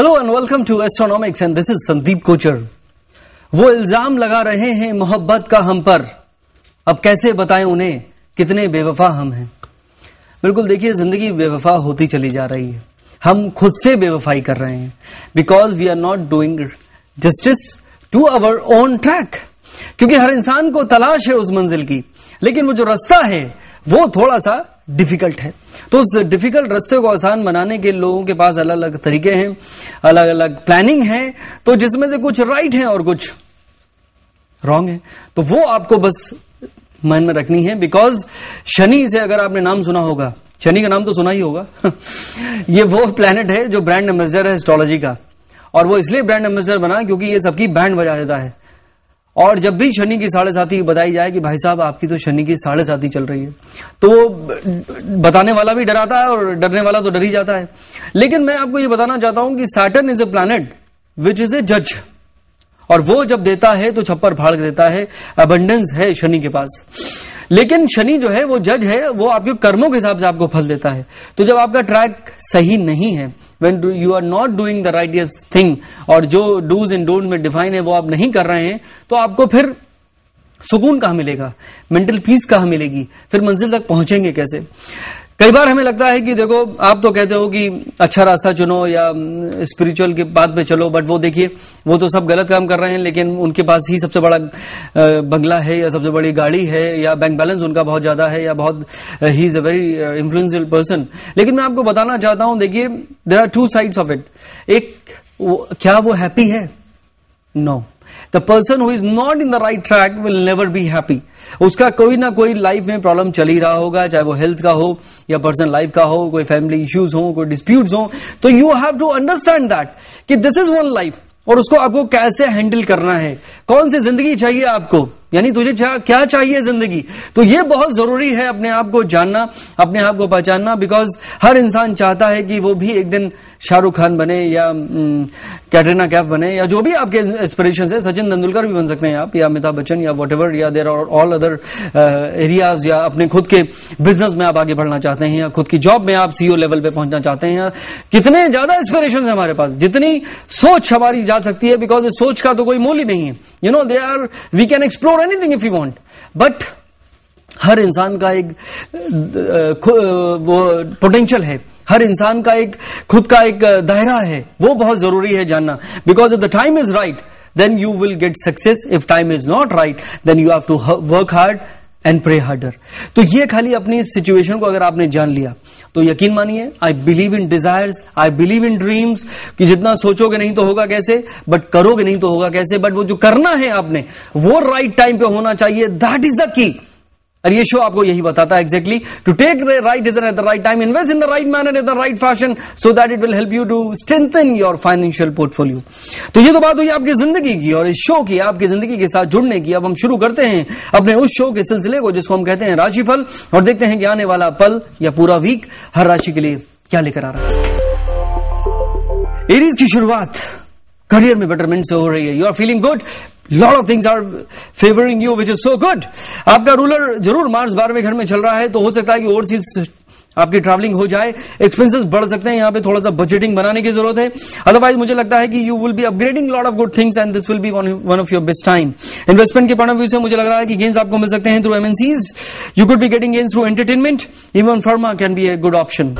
Hello and welcome to astronomics and this is Sandeep Kochar. वो इल्जाम लगा रहे हैं मोहब्बत का हम पर, अब कैसे बताएं उन्हें कितने बेवफा हम हैं। बिल्कुल देखिए, जिंदगी बेवफा होती चली जा रही है, हम खुद से बेवफाई कर रहे हैं because we are not doing justice to our own track. क्योंकि हर इंसान को तलाश है उस मंजिल की, लेकिन वो जो रास्ता है वो थोड़ा सा डिफिकल्ट है। तो उस डिफिकल्ट रास्ते को आसान बनाने के लोगों के पास अलग अलग तरीके हैं, अलग अलग प्लानिंग है, तो जिसमें से कुछ राइट है और कुछ रॉन्ग है। तो वो आपको बस मन में रखनी है। बिकॉज शनि से अगर आपने नाम सुना होगा, शनि का नाम तो सुना ही होगा ये वो प्लैनेट है जो ब्रांड एम्बेसडर है एस्ट्रोलॉजी का, और वो इसलिए ब्रांड एम्बेसडर बना क्योंकि ये सबकी बैंड बजा देता है। और जब भी शनि की 7.5 बताई जाए कि भाई साहब आपकी तो शनि की 7.5 चल रही है, तो वो बताने वाला भी डराता है और डरने वाला तो डर ही जाता है। लेकिन मैं आपको ये बताना चाहता हूं कि Saturn is a planet which is a जज, और वो जब देता है तो छप्पर फाड़ देता है। अबंडेंस है शनि के पास, लेकिन शनि जो है वो जज है, वो आपके कर्मों के हिसाब से आपको फल देता है। तो जब आपका ट्रैक सही नहीं है, when you are not doing the righteous thing, और जो डूज एंड डोंट में डिफाइन है वो आप नहीं कर रहे हैं, तो आपको फिर सुकून कहां मिलेगा, मेंटल पीस कहां मिलेगी, फिर मंजिल तक पहुंचेंगे कैसे। कई बार हमें लगता है कि देखो, आप तो कहते हो कि अच्छा रास्ता चुनो या स्पिरिचुअल के बात पे चलो, बट वो देखिए वो तो सब गलत काम कर रहे हैं, लेकिन उनके पास ही सबसे बड़ा बंगला है या सबसे बड़ी गाड़ी है या बैंक बैलेंस उनका बहुत ज्यादा है या बहुत ही is a very influential person. लेकिन मैं आपको बताना चाहता हूं, देखिए there are two sides of it. एक, क्या वो हैप्पी है? No, the person who is not in the right track will never be happy. उसका कोई ना कोई लाइफ में प्रॉब्लम चल ही रहा होगा, चाहे वो हेल्थ का हो या पर्सनल लाइफ का हो, कोई फैमिली इश्यूज हो, कोई डिस्प्यूट्स हो। तो you have to understand that कि दिस इज वन लाइफ, और उसको आपको कैसे हैंडल करना है, कौन सी जिंदगी चाहिए आपको, यानी तुझे क्या चाहिए जिंदगी। तो ये बहुत जरूरी है अपने आप को जानना, अपने आप को पहचानना। बिकॉज हर इंसान चाहता है कि वो भी एक दिन शाहरुख खान बने या कैटरीना कैफ बने, या जो भी आपके एस्पिरेशंस है, सचिन तेंदुलकर भी बन सकते हैं आप, या अमिताभ बच्चन, या व्हाटएवर, या there are all other areas, या अपने खुद के बिजनेस में आप आगे बढ़ना चाहते हैं, या खुद की जॉब में आप सीईओ लेवल पे पहुंचना चाहते हैं। कितने ज्यादा एस्पिरेशंस है हमारे पास, जितनी सोच हमारी जा सकती है, बिकॉज इस सोच का तो कोई मोल ही नहीं है। You know, they are, we can explore anything if you want, but हर इंसान का एक वो पोटेंशियल है, हर इंसान का एक खुद का एक दायरा है, वो बहुत जरूरी है जानना। Because if the time is right then you will get success, if time is not right then you have to work hard and pray harder. तो ये खाली अपनी सिचुएशन को अगर आपने जान लिया तो यकीन मानिए, I believe in desires, I believe in dreams, कि जितना सोचोगे नहीं तो होगा कैसे, बट करोगे नहीं तो होगा कैसे, बट वो जो करना है आपने वो राइट टाइम पे होना चाहिए। That is the key. और ये शो आपको यही बताता है exactly, to take the right decision at the right time, invest in the right manner, in the right fashion, so that it will help you to strengthen your financial portfolio. तो ये तो बात हुई आपकी जिंदगी की और इस शो की, आपकी जिंदगी के साथ जुड़ने की। अब हम शुरू करते हैं अपने उस शो के सिलसिले को जिसको हम कहते हैं राशिफल, और देखते हैं कि आने वाला पल या पूरा वीक हर राशि के लिए क्या लेकर आ रहा है। एरीज की शुरुआत करियर में बेटरमेंट से हो रही है। You are feeling good, lot of things are favouring you which is so good. आपका रूलर जरूर मार्स 12वें घर में चल रहा है, तो हो सकता है कि ओवरसीज आपकी ट्रैवलिंग हो जाए, एक्सपेंसेस बढ़ सकते हैं, यहां पे थोड़ा सा बजटिंग बनाने की जरूरत है। अदरवाइज मुझे लगता है कि you will be upgrading lot of good things and this will be one of your best time. Investment के पॉइंट ऑफ व्यू से मुझे लग रहा है कि गेन्स आपको मिल सकते हैं through MNCs, you could be getting gains through entertainment, even pharma can be a good option.